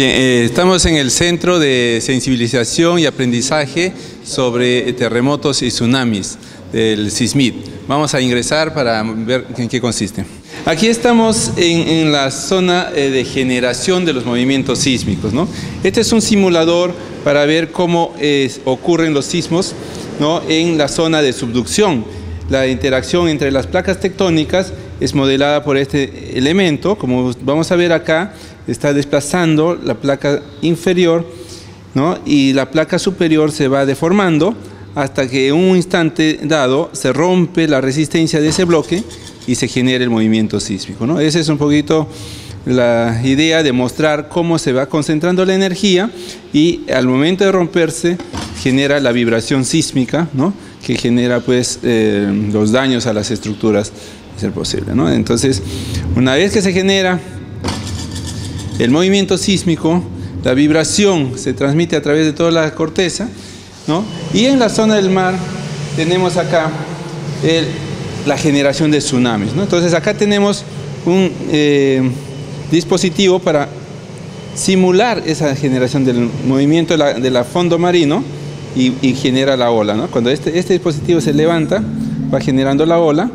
Bien, estamos en el Centro de Sensibilización y Aprendizaje sobre Terremotos y Tsunamis del SISMIT. Vamos a ingresar para ver en qué consiste. Aquí estamos en la zona de generación de los movimientos sísmicos, ¿no? Este es un simulador para ver cómo ocurren los sismos, ¿no?, en la zona de subducción. La interacción entre las placas tectónicas es modelada por este elemento. Como vamos a ver acá, está desplazando la placa inferior, ¿no?, y la placa superior se va deformando hasta que en un instante dado se rompe la resistencia de ese bloque y se genera el movimiento sísmico, ¿no? Esa es un poquito la idea de mostrar cómo se va concentrando la energía y al momento de romperse genera la vibración sísmica, ¿no?, que genera pues los daños a las estructuras, de ser posible, ¿no? Entonces, una vez que se genera el movimiento sísmico, la vibración se transmite a través de toda la corteza, ¿no? Y en la zona del mar tenemos acá la generación de tsunamis, ¿no? Entonces acá tenemos un dispositivo para simular esa generación del movimiento de la fondo marino y genera la ola, ¿no? Cuando este dispositivo se levanta, va generando la ola,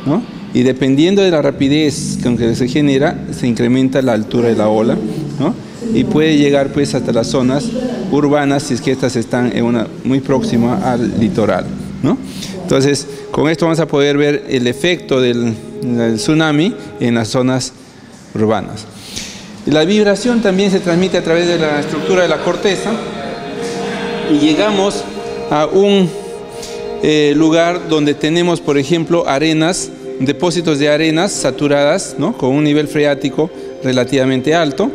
¿no? Y dependiendo de la rapidez con que se genera, se incrementa la altura de la ola, ¿no? Y puede llegar pues hasta las zonas urbanas si es que estas están muy próximas al litoral, ¿no? Entonces, con esto vamos a poder ver el efecto del tsunami en las zonas urbanas. La vibración también se transmite a través de la estructura de la corteza y llegamos a un lugar donde tenemos, por ejemplo, depósitos de arenas saturadas, ¿no?, con un nivel freático relativamente alto,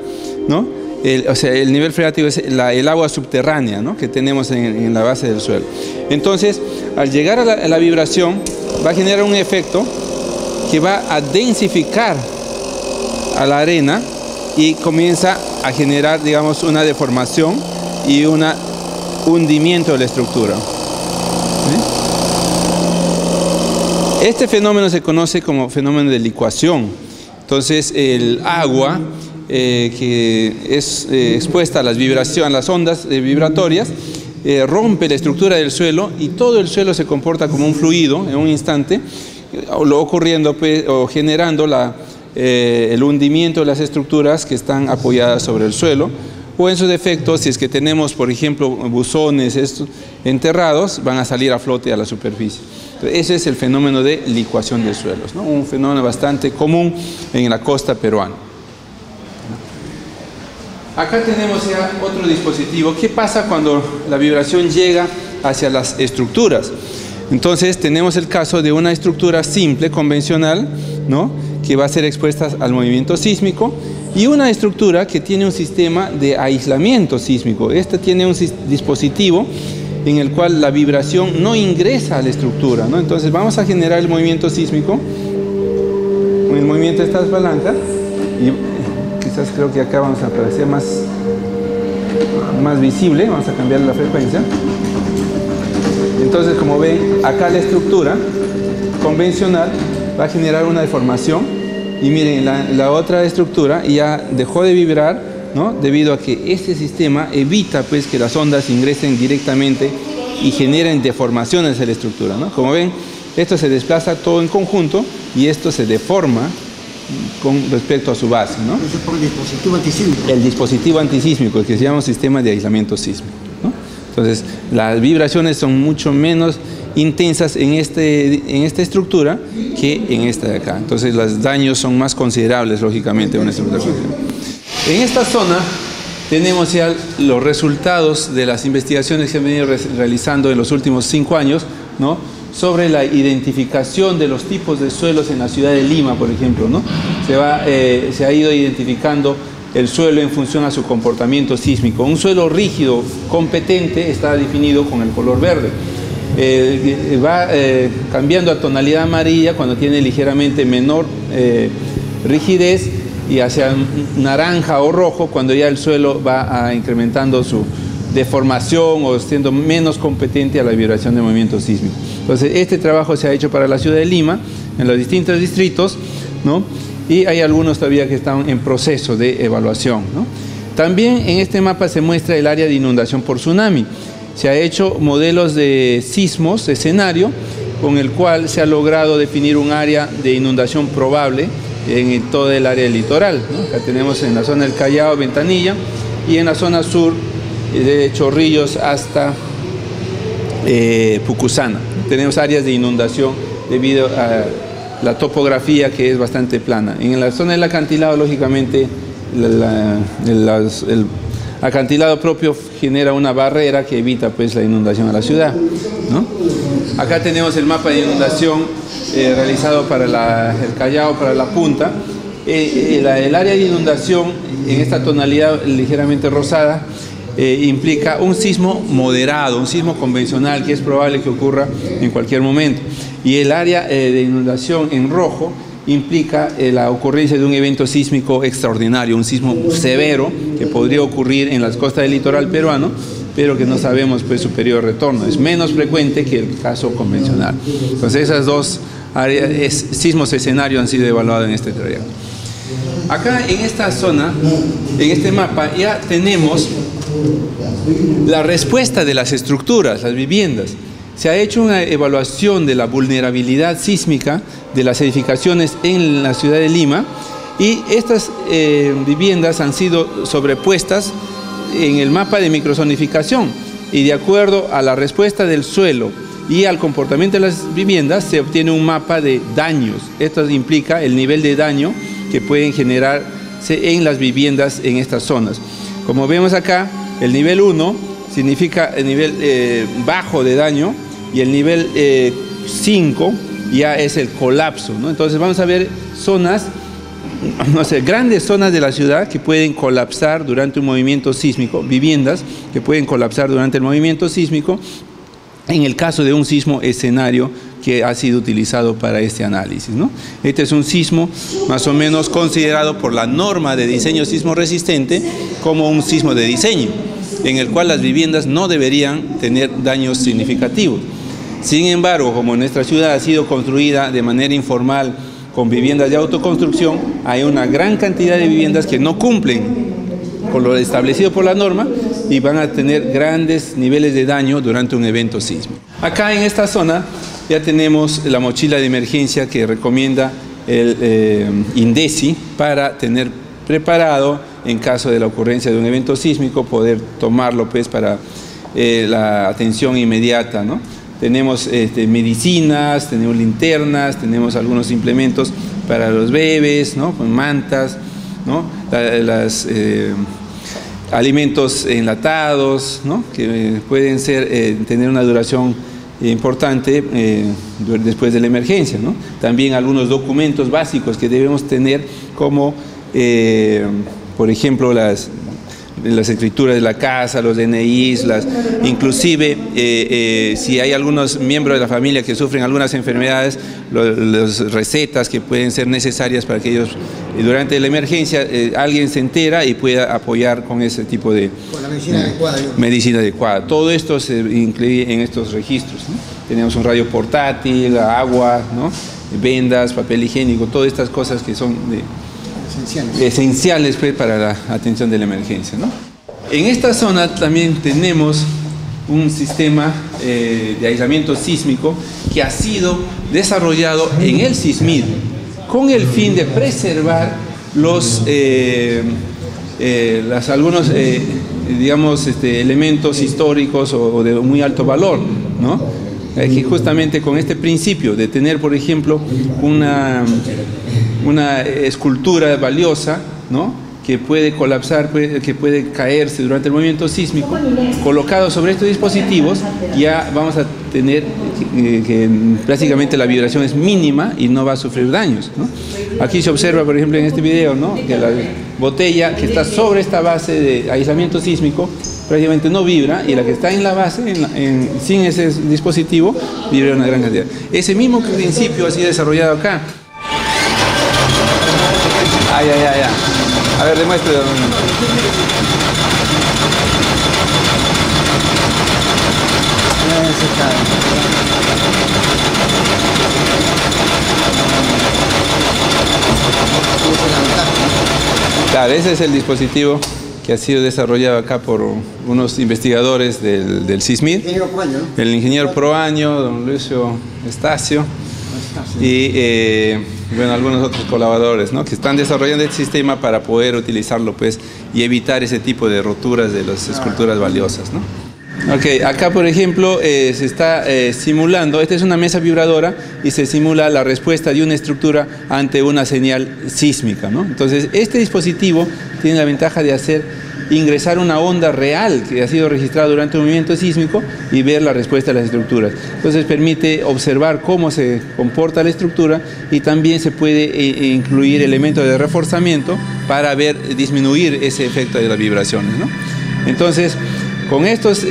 ¿no? El nivel freático es el agua subterránea, ¿no?, que tenemos en la base del suelo. Entonces, al llegar a la vibración, va a generar un efecto que va a densificar a la arena y comienza a generar, digamos, una deformación y un hundimiento de la estructura. Este fenómeno se conoce como fenómeno de licuación. Entonces, el agua que es expuesta a las vibraciones, a las ondas vibratorias, rompe la estructura del suelo y todo el suelo se comporta como un fluido en un instante, ocurriendo pues, o generando el hundimiento de las estructuras que están apoyadas sobre el suelo, o en su defecto, si es que tenemos, por ejemplo, buzones enterrados, van a salir a flote a la superficie. Entonces, ese es el fenómeno de licuación de suelos, ¿no?, un fenómeno bastante común en la costa peruana. Acá tenemos ya otro dispositivo. ¿Qué pasa cuando la vibración llega hacia las estructuras? Entonces tenemos el caso de una estructura simple, convencional, ¿no?, que va a ser expuesta al movimiento sísmico, y una estructura que tiene un sistema de aislamiento sísmico. Esta tiene un dispositivo en el cual la vibración no ingresa a la estructura, ¿no? Entonces vamos a generar el movimiento sísmico con el movimiento de estas palancas, y quizás creo que acá vamos a aparecer más visible. Vamos a cambiar la frecuencia. Entonces, como ven, acá la estructura convencional va a generar una deformación, y miren, la otra estructura ya dejó de vibrar, ¿no?, debido a que este sistema evita pues que las ondas ingresen directamente y generen deformaciones en la estructura, ¿no? Como ven, esto se desplaza todo en conjunto y esto se deforma con respecto a su base, ¿no? Eso es por el dispositivo antisísmico. El dispositivo antisísmico, que se llama un sistema de aislamiento sísmico, ¿no? Entonces, las vibraciones son mucho menos intensas en esta estructura que en esta de acá. Entonces, los daños son más considerables, lógicamente, en una estructura. En esta zona tenemos ya los resultados de las investigaciones que se han venido realizando en los últimos 5 años, ¿no?, sobre la identificación de los tipos de suelos en la ciudad de Lima, por ejemplo, ¿no? Se ha ido identificando el suelo en función a su comportamiento sísmico. Un suelo rígido, competente, está definido con el color verde. Va cambiando a tonalidad amarilla cuando tiene ligeramente menor rigidez, y hacia naranja o rojo cuando ya el suelo va incrementando su deformación o siendo menos competente a la vibración de movimiento sísmico. Entonces, este trabajo se ha hecho para la ciudad de Lima, en los distintos distritos, ¿no?, y hay algunos todavía que están en proceso de evaluación, ¿no? También en este mapa se muestra el área de inundación por tsunami. Se ha hecho modelos de sismos, escenario, con el cual se ha logrado definir un área de inundación probable en todo el área del litoral, ¿no? Acá tenemos en la zona del Callao, Ventanilla, y en la zona sur de Chorrillos hasta Pucusana. Tenemos áreas de inundación debido a la topografía que es bastante plana. En la zona del acantilado, lógicamente, el acantilado propio genera una barrera que evita pues la inundación a la ciudad, ¿no? Acá tenemos el mapa de inundación realizado para el Callao, para la punta. El área de inundación en esta tonalidad ligeramente rosada implica un sismo moderado, un sismo convencional que es probable que ocurra en cualquier momento. Y el área de inundación en rojo implica la ocurrencia de un evento sísmico extraordinario, un sismo severo que podría ocurrir en las costas del litoral peruano, pero que no sabemos pues su periodo de retorno. Es menos frecuente que el caso convencional. Entonces esas dos áreas, sismos escenarios han sido evaluados en este trayecto. Acá en esta zona, en este mapa, ya tenemos la respuesta de las estructuras, las viviendas. Se ha hecho una evaluación de la vulnerabilidad sísmica de las edificaciones en la ciudad de Lima y estas viviendas han sido sobrepuestas en el mapa de microzonificación y de acuerdo a la respuesta del suelo y al comportamiento de las viviendas se obtiene un mapa de daños. Esto implica el nivel de daño que pueden generarse en las viviendas en estas zonas. Como vemos acá, el nivel 1 significa el nivel bajo de daño y el nivel 5 ya es el colapso, ¿no? Entonces vamos a ver zonas, no sé, grandes zonas de la ciudad que pueden colapsar durante un movimiento sísmico, viviendas que pueden colapsar durante el movimiento sísmico en el caso de un sismo escenario que ha sido utilizado para este análisis, ¿no? Este es un sismo más o menos considerado por la norma de diseño sismo resistente como un sismo de diseño, en el cual las viviendas no deberían tener daños significativos. Sin embargo, como nuestra ciudad ha sido construida de manera informal con viviendas de autoconstrucción, hay una gran cantidad de viviendas que no cumplen con lo establecido por la norma y van a tener grandes niveles de daño durante un evento sísmico. Acá en esta zona ya tenemos la mochila de emergencia que recomienda el INDECI para tener preparado en caso de la ocurrencia de un evento sísmico, poder tomarlo pues para la atención inmediata, ¿no? Tenemos medicinas, tenemos linternas, tenemos algunos implementos para los bebés, ¿no? Con mantas, ¿no? Alimentos enlatados, ¿no? Que pueden tener una duración importante después de la emergencia, ¿no? También algunos documentos básicos que debemos tener como, por ejemplo, las escrituras de la casa, los DNIs, inclusive si hay algunos miembros de la familia que sufren algunas enfermedades, las recetas que pueden ser necesarias para que ellos, durante la emergencia, alguien se entera y pueda apoyar con ese tipo de con la medicina adecuada. Medicina adecuada. Todo esto se incluye en estos registros, ¿no? Tenemos un radio portátil, agua, ¿no? Vendas, papel higiénico, todas estas cosas que son esenciales pues, para la atención de la emergencia, ¿no? En esta zona también tenemos un sistema de aislamiento sísmico que ha sido desarrollado en el SISMID con el fin de preservar algunos digamos, elementos históricos o de muy alto valor, ¿no? Que justamente con este principio de tener, por ejemplo, una escultura valiosa, ¿no? Que puede colapsar, que puede caerse durante el movimiento sísmico, colocado sobre estos dispositivos, ya vamos a tener que prácticamente la vibración es mínima y no va a sufrir daños, ¿no? Aquí se observa, por ejemplo, en este video, ¿no? Que la botella que está sobre esta base de aislamiento sísmico prácticamente no vibra y la que está en la base, sin ese dispositivo, vibra una gran cantidad. Ese mismo principio ha sido desarrollado acá. A ver, demuestre. Claro, ese es el dispositivo que ha sido desarrollado acá por unos investigadores del CISMID, el ingeniero Proaño, don Lucio Estacio, y bueno, algunos otros colaboradores, ¿no?, que están desarrollando este sistema para poder utilizarlo, pues, y evitar ese tipo de roturas de las esculturas valiosas, ¿no? Ok, acá por ejemplo se está simulando, esta es una mesa vibradora y se simula la respuesta de una estructura ante una señal sísmica, ¿no? Entonces este dispositivo tiene la ventaja de ingresar una onda real que ha sido registrada durante un movimiento sísmico y ver la respuesta de las estructuras. Entonces permite observar cómo se comporta la estructura y también se puede incluir elementos de reforzamiento para disminuir ese efecto de las vibraciones, ¿no? Entonces, con estos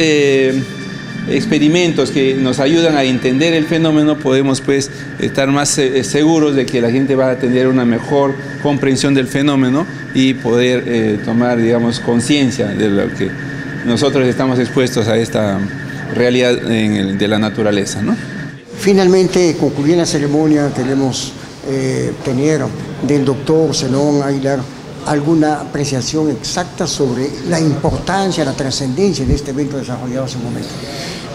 experimentos que nos ayudan a entender el fenómeno, podemos pues estar más seguros de que la gente va a tener una mejor comprensión del fenómeno y poder tomar, digamos, conciencia de lo que nosotros estamos expuestos a esta realidad de la naturaleza, ¿no? Finalmente, concluye la ceremonia, queremos tener del doctor Zenón Aguilar alguna apreciación exacta sobre la importancia, la trascendencia de este evento desarrollado hace un momento.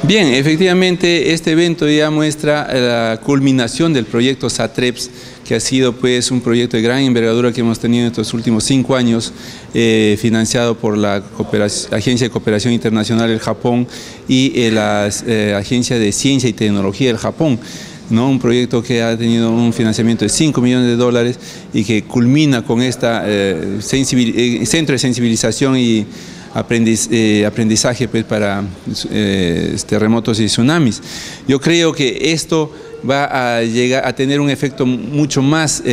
Bien, efectivamente este evento ya muestra la culminación del proyecto SATREPS, que ha sido pues un proyecto de gran envergadura que hemos tenido en estos últimos 5 años, financiado por la Agencia de Cooperación Internacional del Japón y la Agencia de Ciencia y Tecnología del Japón, ¿no? Un proyecto que ha tenido un financiamiento de $5 millones y que culmina con esta centro de sensibilización y aprendizaje pues, para terremotos y tsunamis. Yo creo que esto va a llegar a tener un efecto mucho más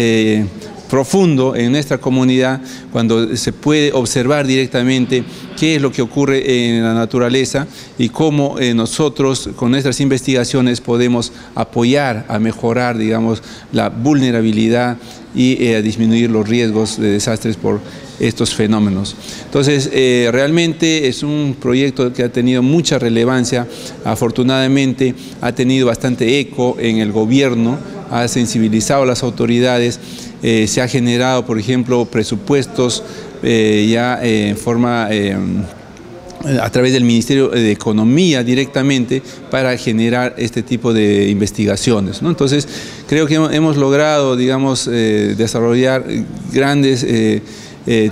profundo en nuestra comunidad cuando se puede observar directamente qué es lo que ocurre en la naturaleza y cómo nosotros con nuestras investigaciones podemos apoyar a mejorar, digamos, la vulnerabilidad y a disminuir los riesgos de desastres por estos fenómenos. Entonces, realmente es un proyecto que ha tenido mucha relevancia, afortunadamente ha tenido bastante eco en el gobierno, ha sensibilizado a las autoridades, se ha generado, por ejemplo, presupuestos ya en forma a través del Ministerio de Economía directamente para generar este tipo de investigaciones, ¿no? Entonces, creo que hemos logrado, digamos, desarrollar grandes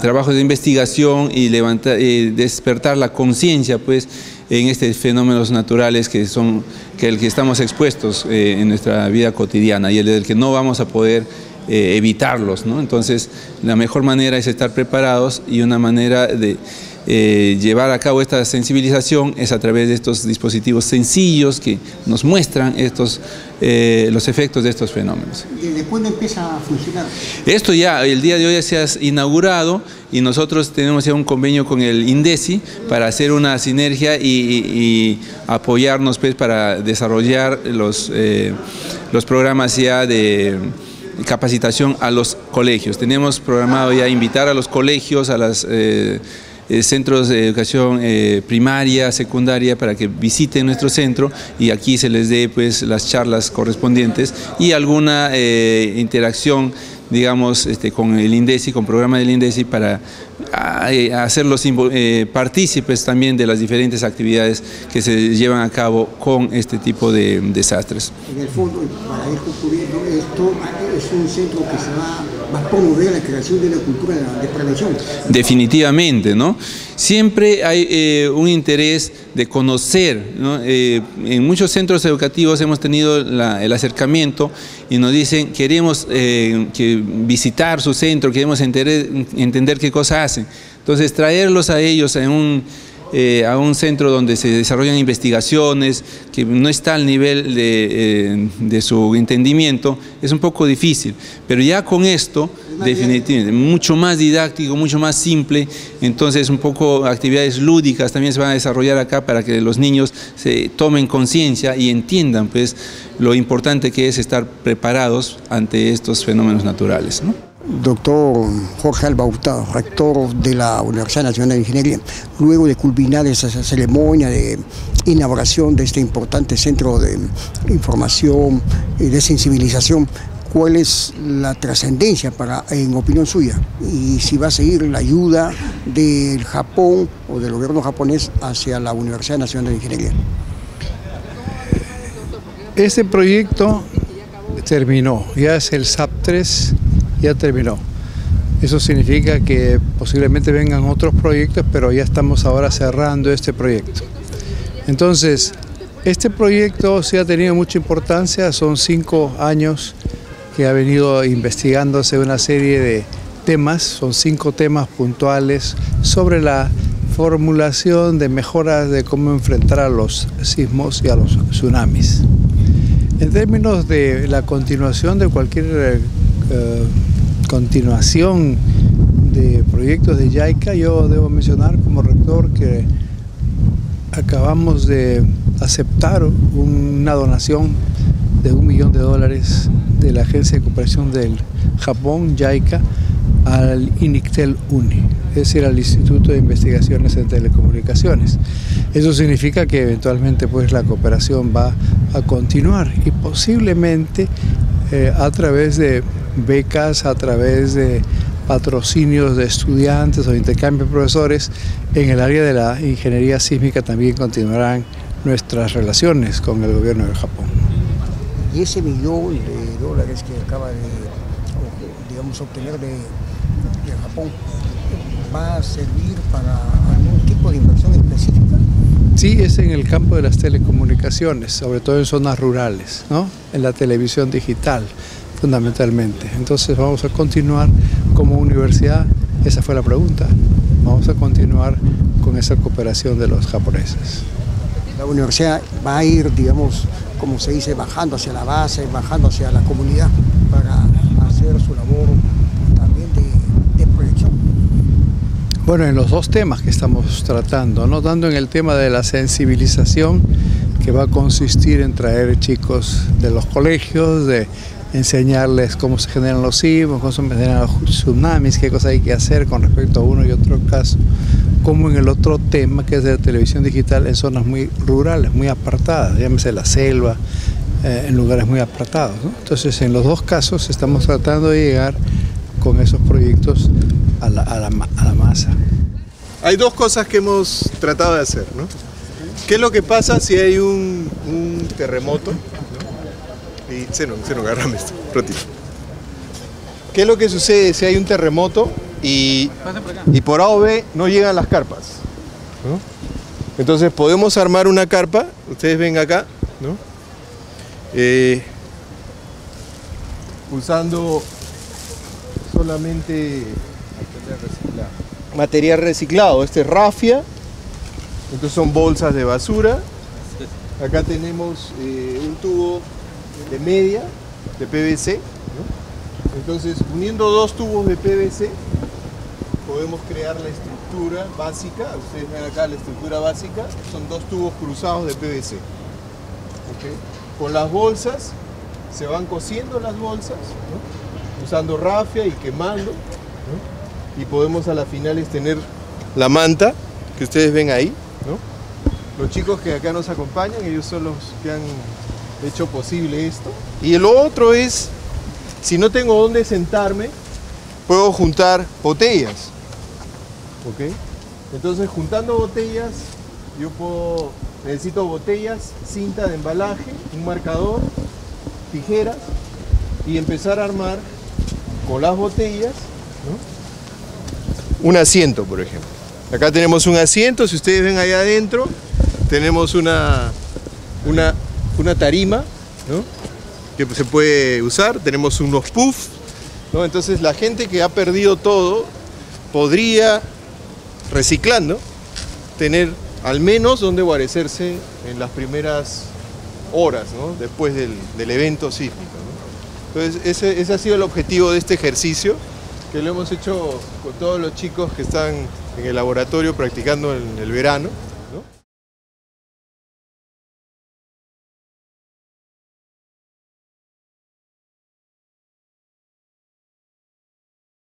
trabajos de investigación y despertar la conciencia, pues, en estos fenómenos naturales que estamos expuestos en nuestra vida cotidiana y el del que no vamos a poder evitarlos, ¿no? Entonces, la mejor manera es estar preparados y una manera de llevar a cabo esta sensibilización es a través de estos dispositivos sencillos que nos muestran los efectos de estos fenómenos. ¿Desde cuándo empieza a funcionar? Esto ya, el día de hoy se ha inaugurado y nosotros tenemos ya un convenio con el INDECI para hacer una sinergia y apoyarnos pues, para desarrollar los programas ya de capacitación a los colegios. Tenemos programado ya invitar a los colegios, a los centros de educación primaria, secundaria, para que visiten nuestro centro y aquí se les dé pues, las charlas correspondientes y alguna interacción, digamos, con el INDECI, con programa del INDECI para hacerlos partícipes también de las diferentes actividades que se llevan a cabo con este tipo de desastres. En el fondo, para ir concluyendo, esto es un centro que va a promover la creación de una cultura de prevención. Definitivamente, ¿no? Siempre hay un interés de conocer, ¿no? En muchos centros educativos hemos tenido el acercamiento y nos dicen, queremos visitar su centro, queremos entender qué cosas hacen. Entonces, traerlos a ellos a un centro donde se desarrollan investigaciones, que no está al nivel de su entendimiento, es un poco difícil. Pero ya con esto, definitivamente, mucho más didáctico, mucho más simple, entonces un poco actividades lúdicas también se van a desarrollar acá para que los niños se tomen conciencia y entiendan pues, lo importante que es estar preparados ante estos fenómenos naturales, ¿no? Doctor Jorge Alba Hurtado, rector de la Universidad Nacional de Ingeniería, luego de culminar esa ceremonia de inauguración de este importante centro de información y de sensibilización, cuál es la trascendencia en opinión suya, y si va a seguir la ayuda del Japón o del gobierno japonés hacia la Universidad Nacional de Ingeniería. Este proyecto terminó, ya es el SAP-3, ya terminó. Eso significa que posiblemente vengan otros proyectos, pero ya estamos ahora cerrando este proyecto. Entonces, este proyecto sí ha tenido mucha importancia, son 5 años que ha venido investigándose una serie de temas, son 5 temas puntuales sobre la formulación de mejoras de cómo enfrentar a los sismos y a los tsunamis. En términos de la continuación de cualquier continuación de proyectos de JICA, yo debo mencionar como rector que acabamos de aceptar una donación de $1 millón de la Agencia de Cooperación del Japón, JICA, al INICTEL-UNI, es decir, al Instituto de Investigaciones en Telecomunicaciones. Eso significa que eventualmente pues, la cooperación va a continuar y posiblemente a través de becas, a través de patrocinios de estudiantes o intercambio de profesores, en el área de la ingeniería sísmica también continuarán nuestras relaciones con el gobierno del Japón. Y ese $1 millón que acaba de, digamos, obtener de Japón, ¿va a servir para algún tipo de inversión específica? Sí, es en el campo de las telecomunicaciones, sobre todo en zonas rurales, ¿no? En la televisión digital, fundamentalmente. Entonces vamos a continuar como universidad, esa fue la pregunta, vamos a continuar con esa cooperación de los japoneses. La universidad va a ir, digamos, como se dice, bajando hacia la base, bajando hacia la comunidad para hacer su labor también de proyección. Bueno, en los 2 temas que estamos tratando, ¿no? Tanto en el tema de la sensibilización, que va a consistir en traer chicos de los colegios, de enseñarles cómo se generan los sismos, cómo se generan los tsunamis, qué cosas hay que hacer con respecto a uno y otro caso, como en el otro tema que es de la televisión digital en zonas muy rurales, muy apartadas, llámese la selva, en lugares muy apartados, ¿no? Entonces en los 2 casos estamos tratando de llegar con esos proyectos a la masa. Hay 2 cosas que hemos tratado de hacer, ¿no? ¿Qué es lo que pasa si hay un terremoto? ¿No? Y se nos agarrame esto, ratito. ¿Qué es lo que sucede si hay un terremoto y por A o B no llegan las carpas, ¿no? Entonces podemos armar una carpa, ustedes ven acá, ¿no? Usando solamente material reciclado, este es rafia, entonces son bolsas de basura. Acá tenemos un tubo de media de PVC, ¿no? Entonces uniendo 2 tubos de PVC podemos crear la estructura básica. Ustedes ven acá la estructura básica, son 2 tubos cruzados de PVC, ¿okay? Con las bolsas se van cosiendo las bolsas, ¿no? Usando rafia y quemando, ¿no? Y podemos a las finales tener la manta que ustedes ven ahí, ¿no? Los chicos que acá nos acompañan, ellos son los que han hecho posible esto. Y lo otro es, si no tengo dónde sentarme, puedo juntar botellas, ¿ok? Entonces juntando botellas, necesito botellas, cinta de embalaje, un marcador, tijeras y empezar a armar con las botellas, ¿no? Un asiento, por ejemplo. Acá tenemos un asiento, si ustedes ven ahí adentro, tenemos una tarima, ¿no? Que se puede usar, tenemos unos puffs, ¿no? Entonces la gente que ha perdido todo podría, reciclando, tener al menos donde guarecerse en las primeras horas, ¿no? Después del evento sísmico, ¿no? Entonces ese ha sido el objetivo de este ejercicio, que lo hemos hecho con todos los chicos que están en el laboratorio practicando en el verano.